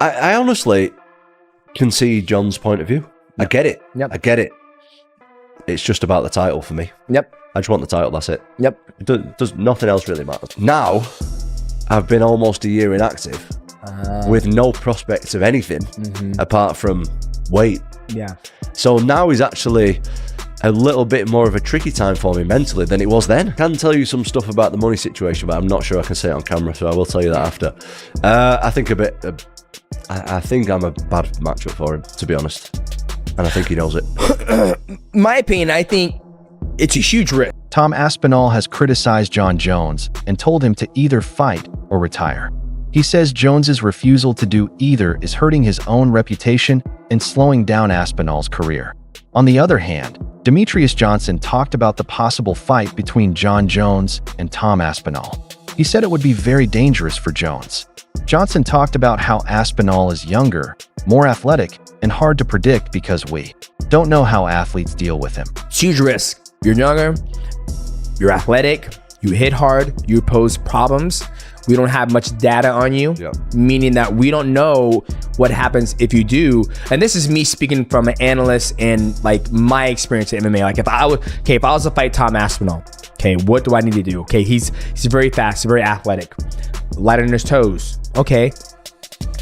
I honestly can see John's point of view. I get it. I get it. It's just about the title for me. I just want the title, that's it. It does nothing else really matters. Now, I've been almost a year inactive with no prospects of anything apart from weight. So now is actually a little bit more of a tricky time for me mentally than it was then. I can tell you some stuff about the money situation, but I'm not sure I can say it on camera, so I will tell you that after. I think I think I'm a bad matchup for him, to be honest. And I think he knows it. My opinion, I think it's a huge risk. Tom Aspinall has criticized Jon Jones and told him to either fight or retire. He says Jones's refusal to do either is hurting his own reputation and slowing down Aspinall's career. On the other hand, Demetrius Johnson talked about the possible fight between Jon Jones and Tom Aspinall. He said it would be very dangerous for Jones. Johnson talked about how Aspinall is younger, more athletic, and hard to predict because we don't know how athletes deal with him. It's huge risk. You're younger, you're athletic, you hit hard, you pose problems. We don't have much data on you, meaning that we don't know what happens if you do. And this is me speaking from an analyst and like my experience in MMA. Like if I was to fight Tom Aspinall, okay, what do I need to do? Okay, he's very fast, very athletic, light on his toes. Okay,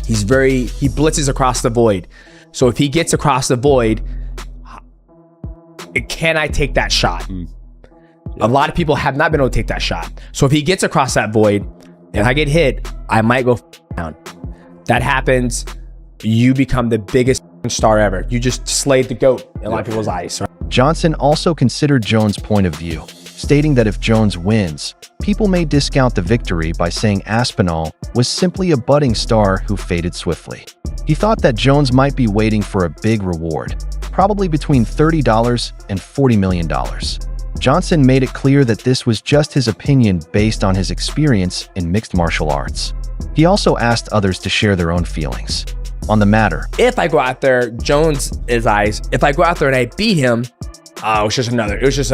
he blitzes across the void. So if he gets across the void, can I take that shot? A lot of people have not been able to take that shot. So if he gets across that void, and I get hit, I might go down. That happens, you become the biggest star ever. You just slayed the GOAT in a lot of people's eyes. Right? Johnson also considered Jones' point of view, stating that if Jones wins, people may discount the victory by saying Aspinall was simply a budding star who faded swiftly. He thought that Jones might be waiting for a big reward, probably between $30 and $40 million. Johnson made it clear that this was just his opinion based on his experience in mixed martial arts. He also asked others to share their own feelings on the matter. If I go out there, Jones' eyes, if I go out there and I beat him, it was just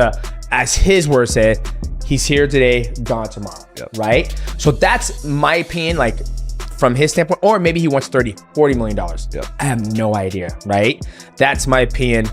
as his words said, he's here today, gone tomorrow, right? So that's my opinion, like from his standpoint, or maybe he wants $40 million. I have no idea, right? That's my opinion.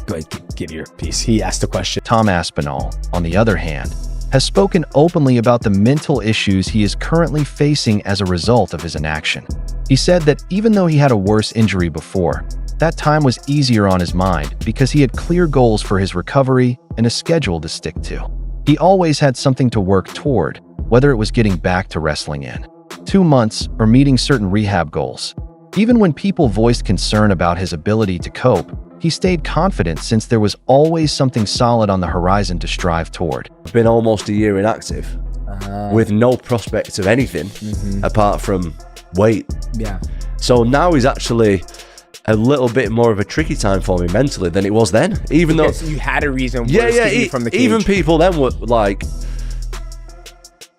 Go ahead, give your piece. He asked the question. Tom Aspinall, on the other hand, has spoken openly about the mental issues he is currently facing as a result of his inaction. He said that even though he had a worse injury before, that time was easier on his mind because he had clear goals for his recovery and a schedule to stick to. He always had something to work toward, whether it was getting back to wrestling in 2 months or meeting certain rehab goals. Even when people voiced concern about his ability to cope, he stayed confident since there was always something solid on the horizon to strive toward. I've been almost a year inactive with no prospects of anything apart from weight. So now is actually a little bit more of a tricky time for me mentally than it was then. Even though you had a reason for escaping from the cage. Even people then were like,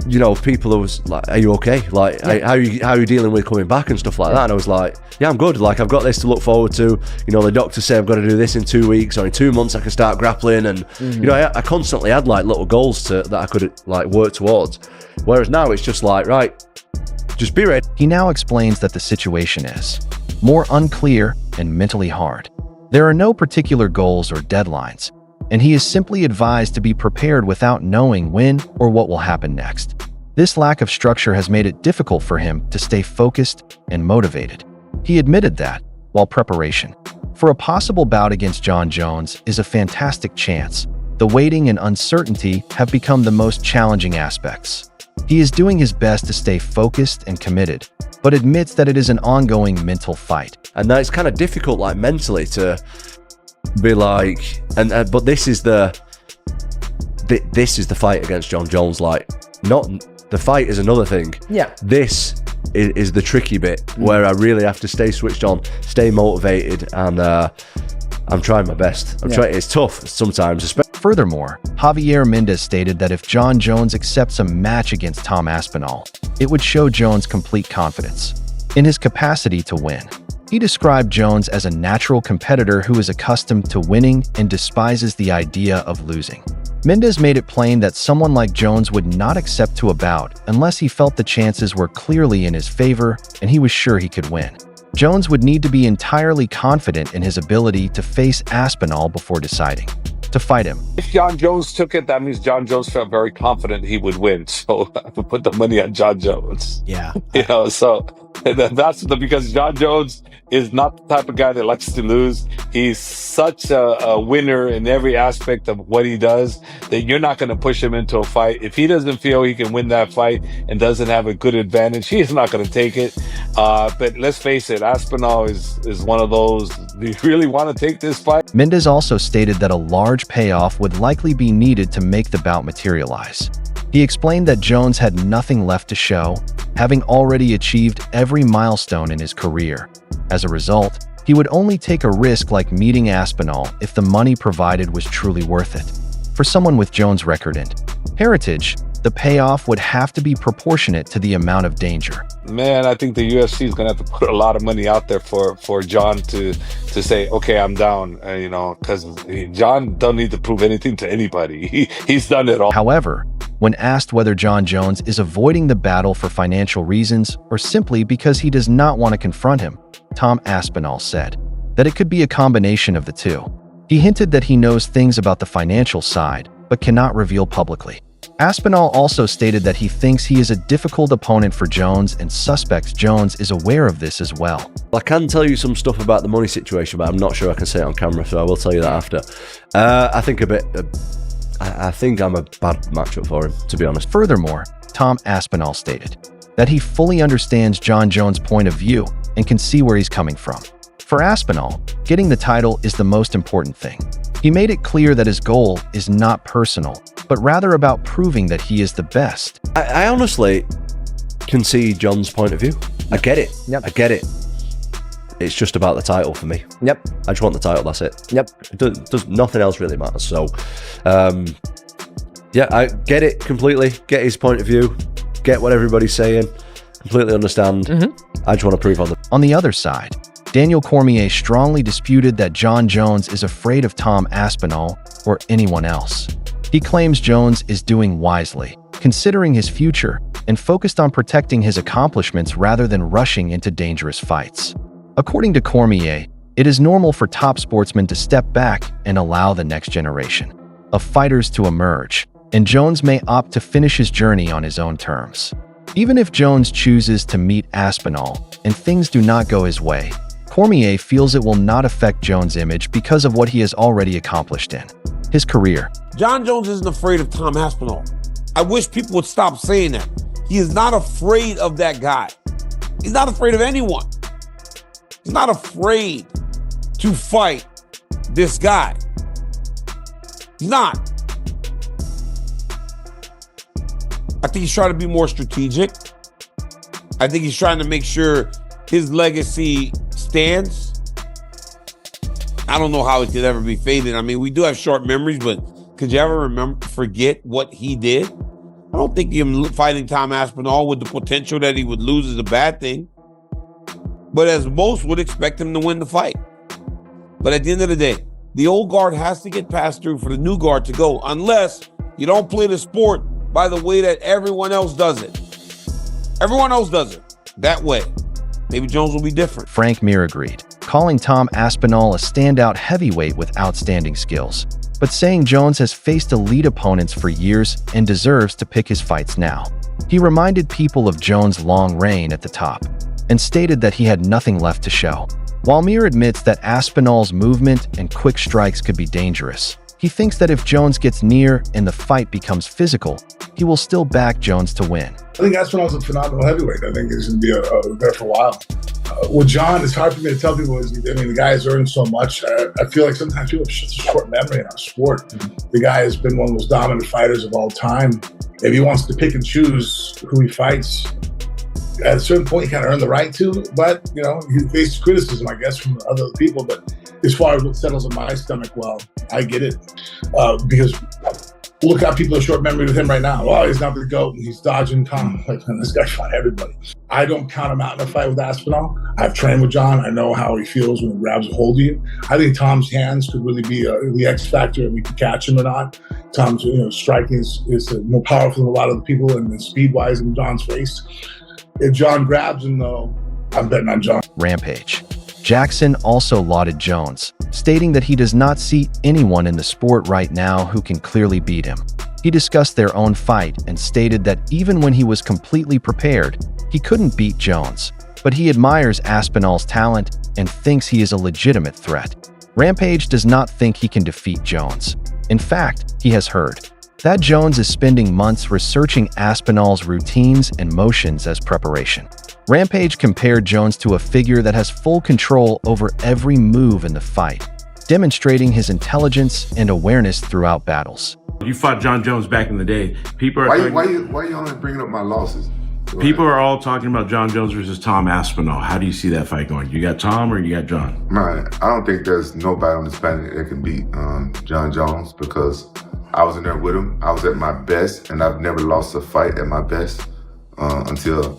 you know, people was like, are you okay? Like, how are you dealing with coming back and stuff like that? And I was like, yeah, I'm good. Like, I've got this to look forward to. You know, the doctors say I've got to do this in 2 weeks, or in 2 months I can start grappling. And, you know, I constantly had like little goals that I could like work towards. Whereas now it's just like, right, just be ready. He now explains that the situation is more unclear and mentally hard. There are no particular goals or deadlines, and he is simply advised to be prepared without knowing when or what will happen next. This lack of structure has made it difficult for him to stay focused and motivated. He admitted that, while preparation for a possible bout against Jon Jones is a fantastic chance, the waiting and uncertainty have become the most challenging aspects. He is doing his best to stay focused and committed, but admits that it is an ongoing mental fight. And that it's kind of difficult, like mentally, to be like, but this is the fight against Jon Jones. Like, not the fight is another thing. This is the tricky bit where I really have to stay switched on, stay motivated, and I'm trying my best. It's tough sometimes. Furthermore, Javier Mendez stated that if Jon Jones accepts a match against Tom Aspinall, it would show Jones complete confidence in his capacity to win. He described Jones as a natural competitor who is accustomed to winning and despises the idea of losing. Mendes made it plain that someone like Jones would not accept to a bout unless he felt the chances were clearly in his favor and he was sure he could win. Jones would need to be entirely confident in his ability to face Aspinall before deciding to fight him. If John Jones took it, that means John Jones felt very confident he would win. So I would put the money on John Jones. Yeah. So that's because John Jones is not the type of guy that likes to lose. He's such a winner in every aspect of what he does that you're not going to push him into a fight. If he doesn't feel he can win that fight and doesn't have a good advantage, he's not going to take it. But let's face it, Aspinall is one of those, do you really want to take this fight? Mendes also stated that a large payoff would likely be needed to make the bout materialize. He explained that Jones had nothing left to show, having already achieved every milestone in his career. As a result, he would only take a risk like meeting Aspinall if the money provided was truly worth it. For someone with Jones' record and heritage, the payoff would have to be proportionate to the amount of danger. Man, I think the UFC is going to have to put a lot of money out there for John to say, okay, I'm down, because John don't need to prove anything to anybody. He's done it all. However, when asked whether John Jones is avoiding the battle for financial reasons or simply because he does not want to confront him, Tom Aspinall said that it could be a combination of the two. He hinted that he knows things about the financial side, but cannot reveal publicly. Aspinall also stated that he thinks he is a difficult opponent for Jones and suspects Jones is aware of this as well. I can tell you some stuff about the money situation, but I'm not sure I can say it on camera, so I will tell you that after. I think I'm a bad matchup for him, to be honest. Furthermore, Tom Aspinall stated that he fully understands John Jones' point of view and can see where he's coming from. For Aspinall, getting the title is the most important thing. He made it clear that his goal is not personal, but rather about proving that he is the best. I honestly can see John's point of view. I get it. Yep. I get it. It's just about the title for me. Yep. I just want the title, that's it. Yep. Does nothing else really matters. So, yeah, I get it completely. Get his point of view. Get what everybody's saying. Completely understand. I just want to prove on the... On the other side, Daniel Cormier strongly disputed that John Jones is afraid of Tom Aspinall or anyone else. He claims Jones is doing wisely, considering his future, and focused on protecting his accomplishments rather than rushing into dangerous fights. According to Cormier, it is normal for top sportsmen to step back and allow the next generation of fighters to emerge, and Jones may opt to finish his journey on his own terms. Even if Jones chooses to meet Aspinall and things do not go his way, Cormier feels it will not affect Jones' image because of what he has already accomplished in his career. John Jones isn't afraid of Tom Aspinall. I wish people would stop saying that. He is not afraid of that guy. He's not afraid of anyone. He's not afraid to fight this guy. He's not. I think he's trying to be more strategic. I think he's trying to make sure his legacy stands. I don't know how it could ever be faded. I mean, we do have short memories, but could you ever forget what he did? I don't think him fighting Tom Aspinall with the potential that he would lose is a bad thing. But as most would expect him to win the fight. But at the end of the day, the old guard has to get passed through for the new guard to go, unless you don't play the sport by the way that everyone else does it. Everyone else does it that way. Maybe Jones will be different. Frank Mir agreed, calling Tom Aspinall a standout heavyweight with outstanding skills, but saying Jones has faced elite opponents for years and deserves to pick his fights now. He reminded people of Jones' long reign at the top and stated that he had nothing left to show. While Mir admits that Aspinall's movement and quick strikes could be dangerous, he thinks that if Jones gets near and the fight becomes physical, he will still back Jones to win. I think Aspinall's a phenomenal heavyweight. I think he's going to be there for a while. With John, it's hard for me to tell people, the guy has earned so much. I feel like sometimes people have such a short memory in our sport. The guy has been one of the most dominant fighters of all time. If he wants to pick and choose who he fights, at a certain point, he kind of earned the right to, but, he faced criticism, I guess, from other people. But as far as what settles in my stomach, well, I get it. Because look how people are short memory with him right now. Oh, he's not the GOAT, and he's dodging Tom. Like, man, this guy fought everybody. I don't count him out in a fight with Aspinall. I've trained with John. I know how he feels when he grabs a hold of you. I think Tom's hands could really be the X factor if we can catch him or not. Tom's striking is more powerful than a lot of the people, and speed-wise in John's face. If John grabs him, though, I'm betting on John. Rampage. Jackson also lauded Jones, stating that he does not see anyone in the sport right now who can clearly beat him. He discussed their own fight and stated that even when he was completely prepared, he couldn't beat Jones, but he admires Aspinall's talent and thinks he is a legitimate threat. Rampage does not think he can defeat Jones. In fact, he has heard that Jones is spending months researching Aspinall's routines and motions as preparation. Rampage compared Jones to a figure that has full control over every move in the fight, demonstrating his intelligence and awareness throughout battles. You fought John Jones back in the day. People are why you only bringing up my losses? People are all talking about John Jones versus Tom Aspinall. How do you see that fight going? You got Tom or you got John? Man, I don't think there's nobody on this planet that can beat John Jones, because I was in there with him. I was at my best, and I've never lost a fight at my best until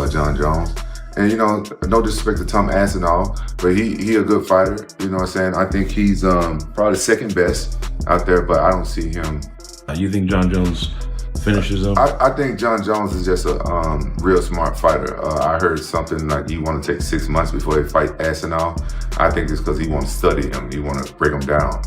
John Jones. And no disrespect to Tom Aspinall, but he a good fighter. You know what I'm saying? I think he's probably second best out there, but I don't see him. You think John Jones finishes him? I think John Jones is just a real smart fighter. I heard something like he want to take 6 months before he fight Aspinall. I think it's because he want to study him. He want to break him down,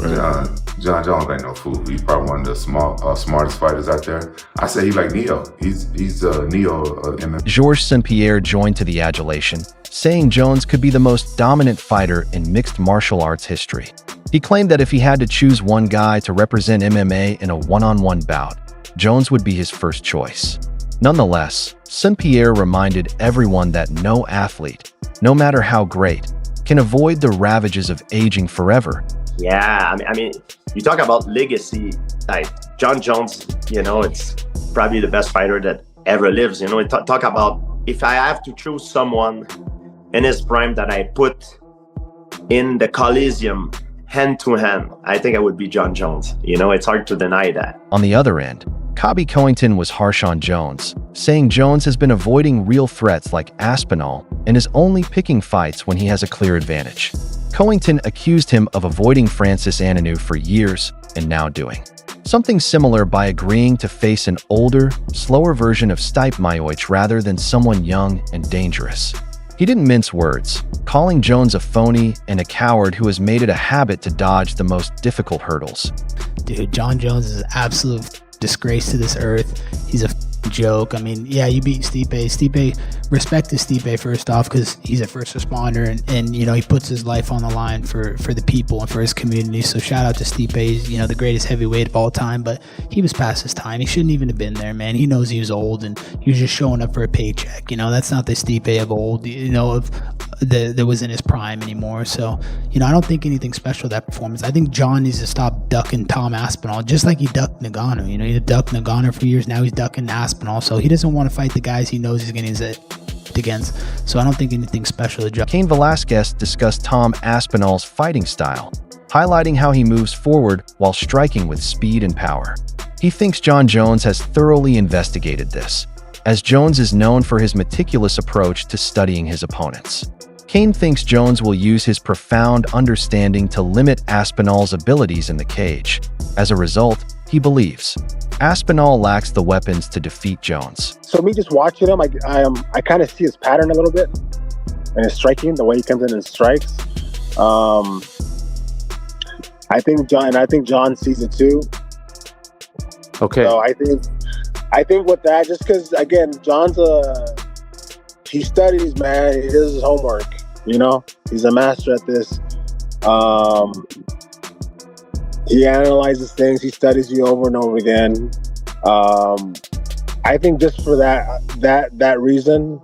Right. John Jones ain't no fool. He's probably one of the smartest fighters out there. I say he like Neo. He's Neo of MMA. Georges St-Pierre joined to the adulation, saying Jones could be the most dominant fighter in mixed martial arts history. He claimed that if he had to choose one guy to represent MMA in a one-on-one bout, Jones would be his first choice. Nonetheless, St-Pierre reminded everyone that no athlete, no matter how great, can avoid the ravages of aging forever. Yeah, I mean, you talk about legacy, like John Jones, it's probably the best fighter that ever lives. Talk about if I have to choose someone in his prime that I put in the Coliseum hand to hand, I think it would be John Jones. It's hard to deny that. On the other end, Cobby Covington was harsh on Jones, saying Jones has been avoiding real threats like Aspinall and is only picking fights when he has a clear advantage. Covington accused him of avoiding Francis Ngannou for years and now doing something similar by agreeing to face an older, slower version of Stipe Miocic rather than someone young and dangerous. He didn't mince words, calling Jones a phony and a coward who has made it a habit to dodge the most difficult hurdles. Dude, John Jones is an absolute disgrace to this earth. He's a joke. I mean, yeah, you beat Stipe. Respect to Stipe first off, because he's a first responder and he puts his life on the line for the people and for his community. So shout out to Stipe. He's the greatest heavyweight of all time, but he was past his time. He shouldn't even have been there, man. He knows he was old and he was just showing up for a paycheck. That's not the Stipe of old, that was in his prime anymore. So, I don't think anything special with that performance. I think John needs to stop ducking Tom Aspinall, just like he ducked Ngannou. He ducked Ngannou for years. Now he's ducking Aspinall. So he doesn't want to fight the guys he knows he's going to get against. So I don't think anything special to John. Cain Velasquez discussed Tom Aspinall's fighting style, highlighting how he moves forward while striking with speed and power. He thinks John Jones has thoroughly investigated this, as Jones is known for his meticulous approach to studying his opponents. Cain thinks Jones will use his profound understanding to limit Aspinall's abilities in the cage. As a result, he believes Aspinall lacks the weapons to defeat Jones. So me just watching him, I kind of see his pattern a little bit, and his striking, the way he comes in and strikes. I think John sees it too. Okay. So I think with that, just because again, he studies, man. He does his homework. He's a master at this. He analyzes things. He studies you over and over again. I think just for that reason,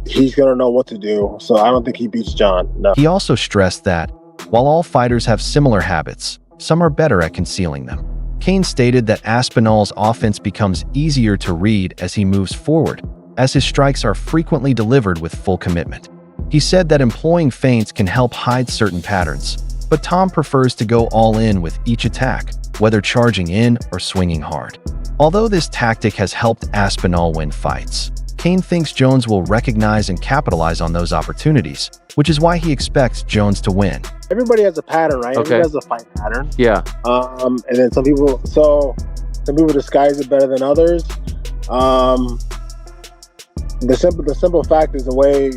he's gonna know what to do. So I don't think he beats John. No. He also stressed that while all fighters have similar habits, some are better at concealing them. Cain stated that Aspinall's offense becomes easier to read as he moves forward, as his strikes are frequently delivered with full commitment. He said that employing feints can help hide certain patterns, but Tom prefers to go all in with each attack, whether charging in or swinging hard. Although this tactic has helped Aspinall win fights, Kane thinks Jones will recognize and capitalize on those opportunities, which is why he expects Jones to win. Everybody has a pattern, right? Okay. Everybody has a fight pattern. Yeah. And then some people disguise it better than others. The simple fact is the way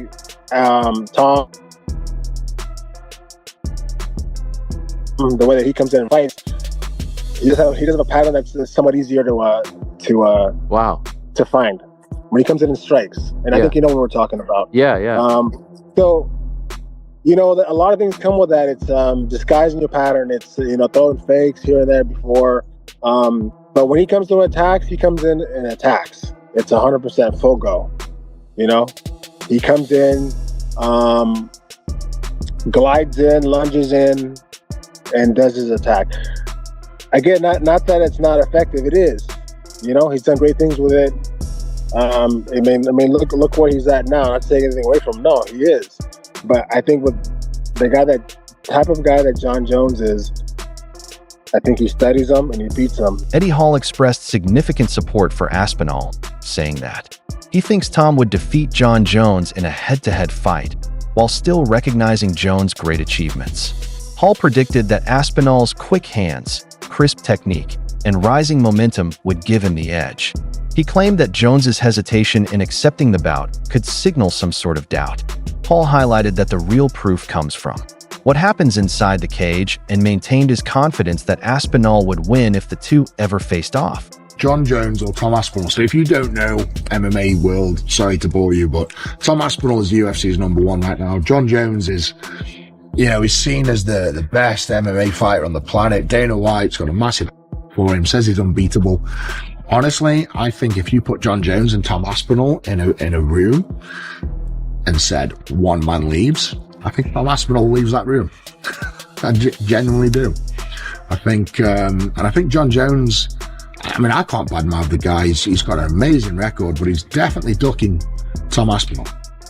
Tom, the way that he comes in and fights, he doesn't have a pattern that's somewhat easier to find when he comes in and strikes. And I think you know what we're talking about. Yeah. So, you know, a lot of things come with that. It's disguising your pattern. It's, throwing fakes here and there before. But when he comes to attacks, he comes in and attacks. It's 100% full go. He comes in, glides in, lunges in, and does his attack. Again, not that it's not effective. It is. He's done great things with it. I mean, look where he's at now. Not taking anything away from him. No, he is. But I think with the type of guy that Jon Jones is, I think he studies him and he beats him. Eddie Hall expressed significant support for Aspinall, saying that he thinks Tom would defeat Jon Jones in a head-to-head fight, while still recognizing Jones' great achievements. Hall predicted that Aspinall's quick hands, crisp technique, and rising momentum would give him the edge. He claimed that Jones's hesitation in accepting the bout could signal some sort of doubt. Hall highlighted that the real proof comes from what happens inside the cage and maintained his confidence that Aspinall would win if the two ever faced off. Jon Jones or Tom Aspinall. So if you don't know MMA world, sorry to bore you, but Tom Aspinall is the UFC's #1 right now. Jon Jones is, he's seen as the best MMA fighter on the planet. Dana White's got a massive for him, says he's unbeatable. Honestly, I think if you put Jon Jones and Tom Aspinall in a room and said one man leaves, I think Tom Aspinall leaves that room. I genuinely do. I think Jon Jones, I can't badmouth the guy. He's got an amazing record, but he's definitely ducking Tom Aspinall,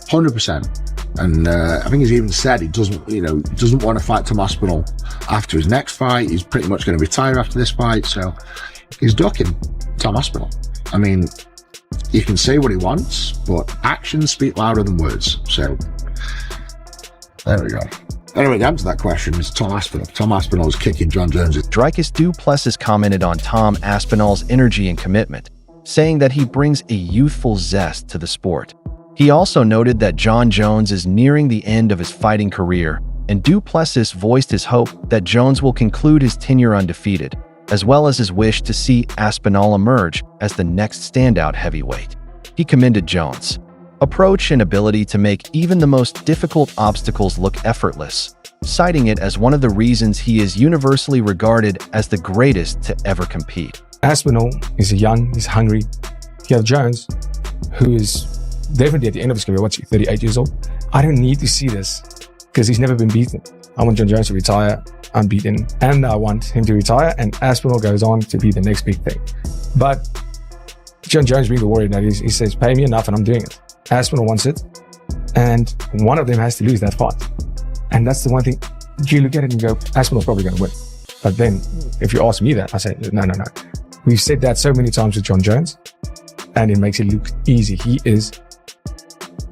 100%. And I think he's even said he doesn't want to fight Tom Aspinall after his next fight. He's pretty much going to retire after this fight, so he's ducking Tom Aspinall. I mean, you can say what he wants, but actions speak louder than words. So there we go. Anyway, the answer to that question is Tom Aspinall. Tom Aspinall is kicking Jon Jones. Dricus Du Plessis commented on Tom Aspinall's energy and commitment, saying that he brings a youthful zest to the sport. He also noted that Jon Jones is nearing the end of his fighting career, and Du Plessis voiced his hope that Jones will conclude his tenure undefeated, as well as his wish to see Aspinall emerge as the next standout heavyweight. He commended Jones' approach and ability to make even the most difficult obstacles look effortless, citing it as one of the reasons he is universally regarded as the greatest to ever compete. Aspinall is young, he's hungry. You have Jones, who is definitely at the end of his career, 38 years old. I don't need to see this because he's never been beaten. I want Jon Jones to retire unbeaten, and I want him to retire, and Aspinall goes on to be the next big thing. But Jon Jones being the warrior that he says, pay me enough and I'm doing it. Aspinall wants it, and one of them has to lose that fight. And that's the one thing, you look at it and go, Aspinall's probably going to win. But then, if you ask me that, I say, no. We've said that so many times with Jon Jones, and it makes it look easy. He is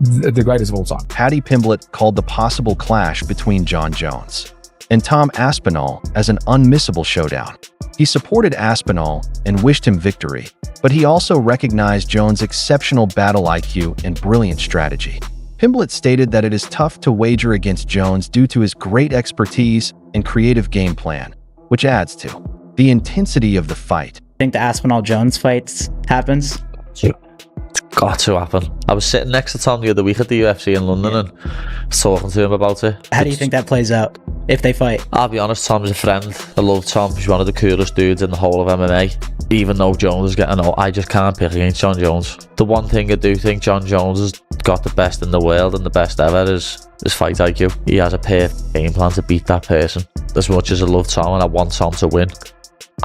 the greatest of all time. Paddy Pimblett called the possible clash between Jon Jones and Tom Aspinall as an unmissable showdown. He supported Aspinall and wished him victory, but he also recognized Jones' exceptional battle IQ and brilliant strategy. Pimblett stated that it is tough to wager against Jones due to his great expertise and creative game plan, which adds to the intensity of the fight. I think the Aspinall-Jones fight happens. It's got to happen. I was sitting next to Tom the other week at the UFC in London and talking to him about it. How do you think that plays out if they fight? I'll be honest, Tom's a friend. I love Tom. He's one of the coolest dudes in the whole of MMA. Even though Jones is getting old, I just can't pick against Jon Jones. The one thing I do think Jon Jones has got the best in the world and the best ever is his fight IQ. He has a perfect game plan to beat that person. As much as I love Tom and I want Tom to win,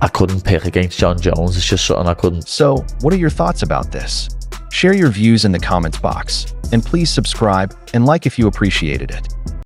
I couldn't pick against Jon Jones. It's just something I couldn't. So, what are your thoughts about this? Share your views in the comments box, and please subscribe and like if you appreciated it.